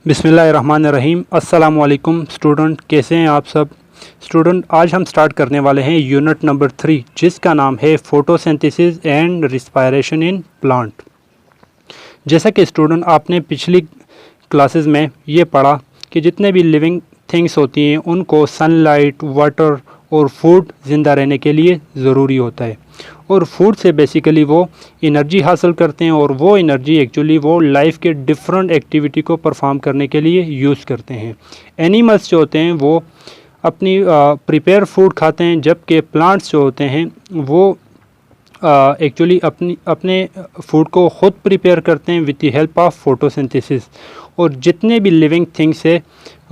बिस्मिल्लाहिर्रहमानिर्रहीम। अस्सलाम वालेकुम स्टूडेंट, कैसे हैं आप सब। स्टूडेंट, आज हम स्टार्ट करने वाले हैं यूनिट नंबर 3, जिसका नाम है photosynthesis and respiration in plant. जैसा कि स्टूडेंट आपने पिछली क्लासेस में ये पढ़ा कि जितने भी लिविंग थिंग्स होती हैं उनको सनलाइट, वाटर और फूड ज़िंदा रहने के लिए ज़रूरी होता है, और फूड से बेसिकली वो एनर्जी हासिल करते हैं, और वो एनर्जी एक्चुअली वो लाइफ के डिफरेंट एक्टिविटी को परफॉर्म करने के लिए यूज़ करते हैं। एनिमल्स जो होते हैं वो अपनी प्रिपेयर फूड खाते हैं, जबकि प्लांट्स जो होते हैं वो एक्चुअली अपने फूड को ख़ुद प्रिपेयर करते हैं with the help of photosynthesis. और जितने भी लिविंग थिंग्स है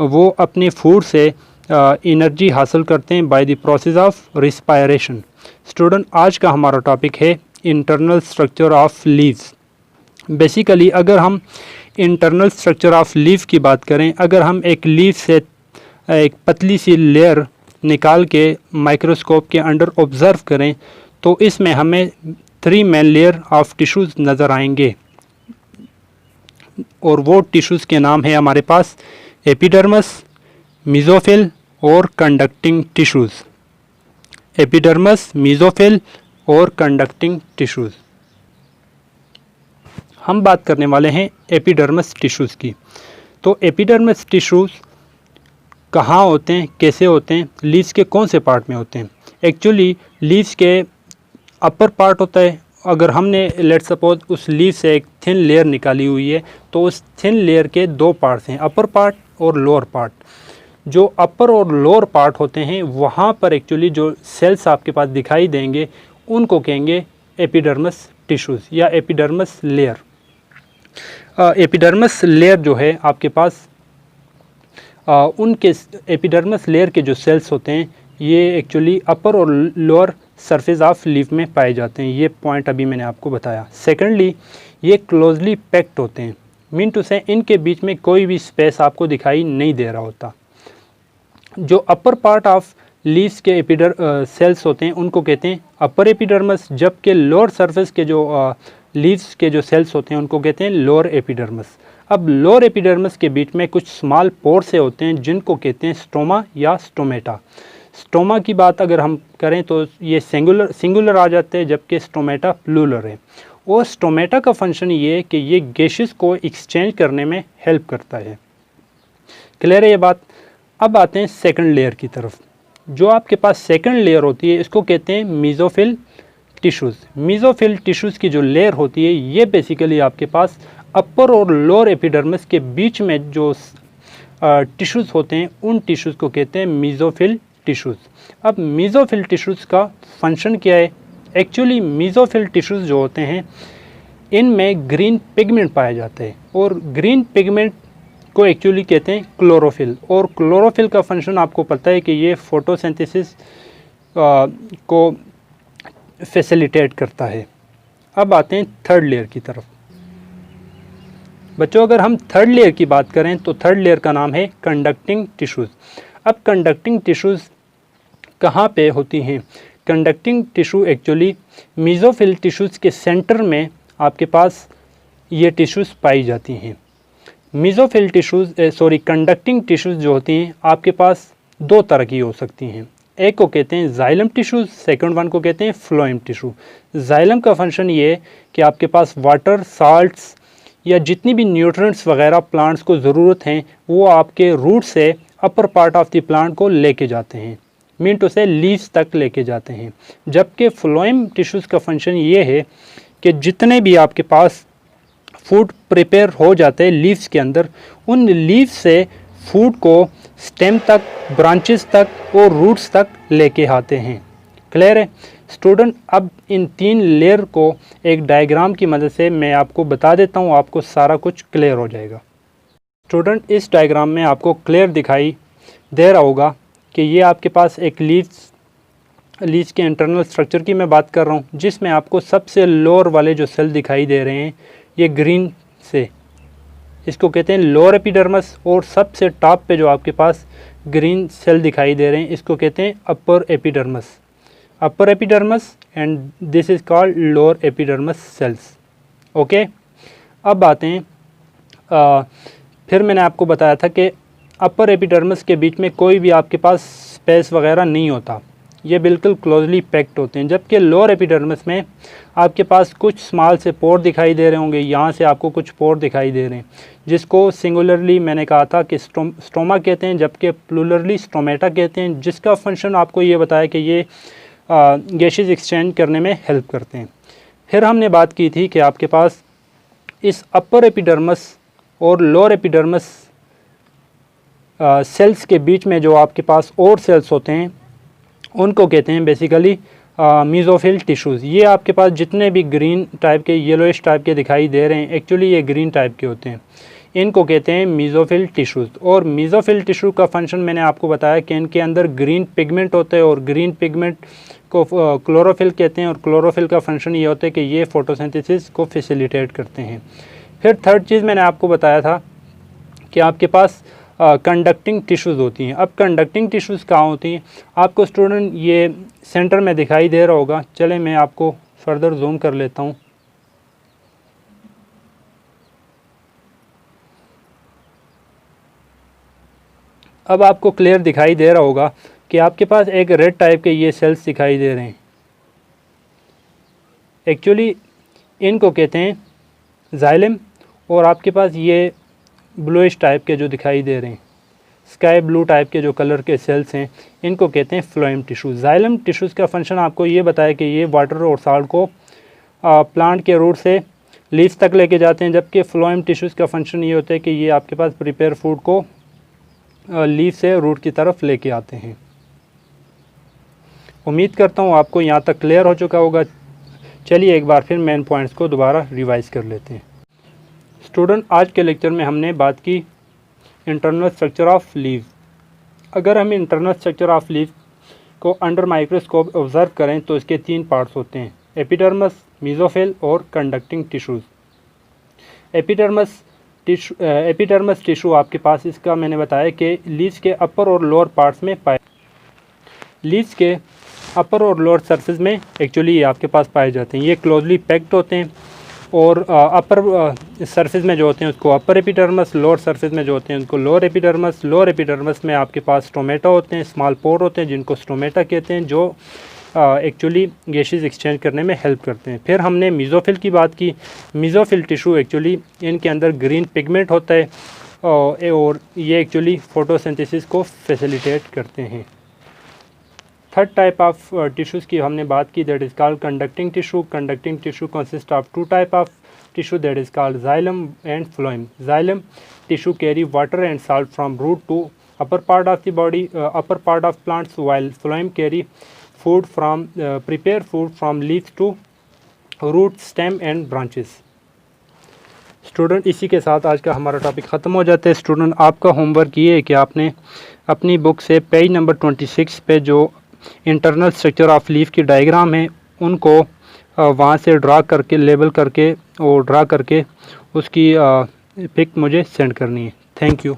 वो अपने फूड से एनर्जी हासिल करते हैं by the process of respiration. Student, आज का हमारा टॉपिक है internal structure of leaves. Basically अगर हम इंटरनल स्ट्रक्चर ऑफ लीव की बात करें, अगर हम एक लीव से एक पतली सी लेयर निकाल के माइक्रोस्कोप के अंडर ऑब्ज़र्व करें तो इसमें हमें 3 मेन लेयर ऑफ टिश्यूज़ नज़र आएंगे, और वो टिश्यूज़ के नाम है हमारे पास एपिडर्मस, मेसोफिल और कंडक्टिंग टिश्यूज़। एपिडर्मस, मेसोफिल और कंडक्टिंग टिश्यूज़। हम बात करने वाले हैं एपिडर्मस टिश्यूज़ की। तो एपिडर्मस टिश्यूज़ कहाँ होते हैं, कैसे होते हैं, लीव्स के कौन से पार्ट में होते हैं। एक्चुअली लीव्स के अपर पार्ट होता है। अगर हमने लेट सपोज उस लीव से एक थिन लेयर निकाली हुई है तो उस थिन लेयर के 2 पार्ट्स हैं, अपर पार्ट और लोअर पार्ट। जो अपर और लोअर पार्ट होते हैं वहाँ पर एक्चुअली जो सेल्स आपके पास दिखाई देंगे उनको कहेंगे एपिडर्मस टिश्यूज़ या एपिडर्मस लेयर। एपिडर्मस लेयर जो है आपके पास उनके एपिडर्मस लेयर के जो सेल्स होते हैं ये एक्चुअली अपर और लोअर सरफेस ऑफ लीफ में पाए जाते हैं। ये पॉइंट अभी मैंने आपको बताया। सेकेंडली, ये क्लोजली पैक्ड होते हैं, मीन टू से इनके बीच में कोई भी स्पेस आपको दिखाई नहीं दे रहा होता। जो अपर पार्ट ऑफ लीव्स के सेल्स होते हैं उनको कहते हैं अपर एपिडर्मस, जबकि लोअर सरफेस के जो लीव्स के जो सेल्स होते हैं उनको कहते हैं लोअर एपिडर्मस। अब लोअर एपिडर्मस के बीच में कुछ स्मॉल पोर से होते हैं जिनको कहते हैं स्टोमा या स्टोमेटा। स्टोमा की बात अगर हम करें तो ये सिंगुलर आ जाते हैं, जबकि स्टोमेटा प्लूरल है। और स्टोमेटा का फंक्शन ये है कि ये गैसेस को एक्सचेंज करने में हेल्प करता है। क्लियर है ये बात। अब आते हैं सेकंड लेयर की तरफ। जो आपके पास सेकंड लेयर होती है इसको कहते हैं मेसोफिल टिश्यूज़। मेसोफिल टिश्यूज़ की जो लेयर होती है ये बेसिकली आपके पास अपर और लोअर एपिडर्मिस के बीच में जो टिश्यूज़ होते हैं उन टिश्यूज़ को कहते हैं मेसोफिल टिश्यूज़। अब मेसोफिल टिश्यूज़ का फंक्शन क्या है। एक्चुअली मेसोफिल टिश्यूज़ जो होते हैं इनमें ग्रीन पिगमेंट पाया जाता है, और ग्रीन पिगमेंट को एक्चुअली कहते हैं क्लोरोफिल। और क्लोरोफिल का फंक्शन आपको पता है कि ये फोटोसिंथेसिस को फैसिलिटेट करता है। अब आते हैं थर्ड लेयर की तरफ। बच्चों, अगर हम थर्ड लेयर की बात करें तो थर्ड लेयर का नाम है कंडक्टिंग टिश्यूज़। अब कंडक्टिंग टिश्यूज़ कहाँ पे होती हैं। Conducting tissue actually mesophyll tissues के सेंटर में आपके पास ये टिश्यूज़ पाई जाती हैं। मेसोफिल टिश्यूज़ कंडक्टिंग टिश्यूज़ जो होती हैं आपके पास 2 तरह की हो सकती हैं। एक को कहते हैं जाइलम टिश्यूज़, सेकंड वन को कहते हैं फ्लोएम टिश्यू। जाइलम का फंक्शन ये है कि आपके पास वाटर, साल्ट्स या जितनी भी न्यूट्रिएंट्स वगैरह प्लांट्स को ज़रूरत हैं वो आपके रूट से upper part of the plant को लेके जाते हैं, मीन टू से लीव्स तक लेके जाते हैं। जबकि फ्लोएम टिश्यूज़ का फंक्शन ये है कि जितने भी आपके पास फूड प्रिपेयर हो जाते हैं लीव्स के अंदर, उन लीव्स से फूड को स्टेम तक, ब्रांचेस तक और रूट्स तक लेके आते हैं। क्लियर है स्टूडेंट। अब इन 3 लेयर को एक डायग्राम की मदद से मैं आपको बता देता हूँ, आपको सारा कुछ क्लियर हो जाएगा। स्टूडेंट, इस डायग्राम में आपको क्लियर दिखाई दे रहा होगा कि ये आपके पास एक लीव्स के इंटरनल स्ट्रक्चर की मैं बात कर रहा हूँ, जिसमें आपको सबसे लोअर वाले जो सेल दिखाई दे रहे हैं ये ग्रीन से, इसको कहते हैं लोअर एपिडर्मस। और सबसे टॉप पे जो आपके पास ग्रीन सेल दिखाई दे रहे हैं इसको कहते हैं upper epidermis and this is called lower epidermis cells. Okay, अब आते हैं फिर मैंने आपको बताया था कि अपर एपिडर्मिस के बीच में कोई भी आपके पास स्पेस वगैरह नहीं होता, ये बिल्कुल क्लोजली पैक्ड होते हैं। जबकि लोअर एपिडर्मिस में आपके पास कुछ स्मॉल से पोर दिखाई दे रहे होंगे, यहाँ से आपको कुछ पोर दिखाई दे रहे हैं, जिसको सिंगुलरली मैंने कहा था कि स्टोमा कहते हैं, जबकि प्लूरली स्टोमेटा कहते हैं, जिसका फंक्शन आपको ये बताया कि ये गैसेस एक्सचेंज करने में हेल्प करते हैं। फिर हमने बात की थी कि आपके पास इस अपर एपिडर्मिस और लोअर एपिडर्मिस सेल्स के बीच में जो आपके पास और सेल्स होते हैं उनको कहते हैं बेसिकली मीज़ोफिल टिश्यूज़। ये आपके पास जितने भी ग्रीन टाइप के, येलोइश टाइप के दिखाई दे रहे हैं, एक्चुअली ये ग्रीन टाइप के होते हैं, इनको कहते हैं मीज़ोफिल टिश्यूज़। और मीज़ोफिल टिश्यू का फंक्शन मैंने आपको बताया कि इनके अंदर ग्रीन पिगमेंट होता है और ग्रीन पिगमेंट को क्लोरोफिल कहते हैं, और क्लोरोफिल का फंक्शन ये होता है कि ये फोटोसिंथेसिस को फैसिलिटेट करते हैं। फिर थर्ड चीज़ मैंने आपको बताया था कि आपके पास कंडक्टिंग टिश्यूज़ होती हैं। अब कंडक्टिंग टिश्यूज़ कहाँ होती हैं? आपको स्टूडेंट ये सेंटर में दिखाई दे रहा होगा, चले मैं आपको फर्दर जूम कर लेता हूँ। अब आपको क्लियर दिखाई दे रहा होगा कि आपके पास एक रेड टाइप के ये सेल्स दिखाई दे रहे हैं, एक्चुअली इनको कहते हैं जाइलम, और आपके पास ये ब्लूइश टाइप के जो दिखाई दे रहे हैं, स्काई ब्लू टाइप के जो कलर के सेल्स हैं, इनको कहते हैं फ्लोएम टिश्यूज़। जाइलम टिश्यूज़ का फंक्शन आपको ये बताया कि ये वाटर और साल्ट को प्लांट के रूट से लीव्स तक लेके जाते हैं, जबकि फ्लोएम टिश्यूज़ का फंक्शन ये होता है कि ये आपके पास प्रिपेयर फूड को लीव से रूट की तरफ लेके आते हैं। उम्मीद करता हूँ आपको यहाँ तक क्लियर हो चुका होगा। चलिए एक बार फिर मेन पॉइंट्स को दोबारा रिवाइज कर लेते हैं। स्टूडेंट, आज के लेक्चर में हमने बात की इंटरनल स्ट्रक्चर ऑफ लीव। अगर हम इंटरनल स्ट्रक्चर ऑफ लीव को अंडर माइक्रोस्कोप ऑब्जर्व करें तो इसके 3 पार्ट्स होते हैं, एपिडर्मिस, मीज़ोफिल और कंडक्टिंग टिश्यूज़। एपिडर्मिस टिश्यू आपके पास, इसका मैंने बताया कि लीव्स के अपर और लोअर पार्ट्स में पाए, लीव्स के अपर और लोअर सरफेस में एक्चुअली ये आपके पास पाए जाते हैं। ये क्लोजली पैक्ड होते हैं, और अपर सरफेस में जो होते हैं उसको अपर एपिडर्मिस, लोअर सरफेस में जो होते हैं उनको लोअर एपिडर्मिस। लोअर एपिडर्मिस में आपके पास स्टोमेटा होते हैं, स्मॉल पोर होते हैं जिनको स्टोमेटा कहते हैं, जो एक्चुअली गैसेस एक्सचेंज करने में हेल्प करते हैं। फिर हमने मीज़ोफिल की बात की। मीज़ोफिल टिश्यू एक्चुअली इनके अंदर ग्रीन पिगमेंट होता है, और ये एक्चुअली फोटोसिंथेसिस को फैसिलिटेट करते हैं। थर्ड टाइप ऑफ टिश्यूज़ की हमने बात की, that is called conducting tissue. Conducting tissue consist of 2 type of tissue, that is called xylem and phloem. Xylem tissue carry water and salt from root to upper part of the body, upper part of plants, while phloem carry food from prepare food from leaves to root, stem and branches। Student, इसी के साथ आज का हमारा topic ख़त्म हो जाता है। स्टूडेंट, आपका होमवर्क ये है कि आपने अपनी बुक से पेज नंबर 26 पे जो इंटरनल स्ट्रक्चर ऑफ लीफ की डायग्राम है उनको वहाँ से ड्रा करके, लेबल करके और ड्रा करके उसकी पिक मुझे सेंड करनी है। Thank you.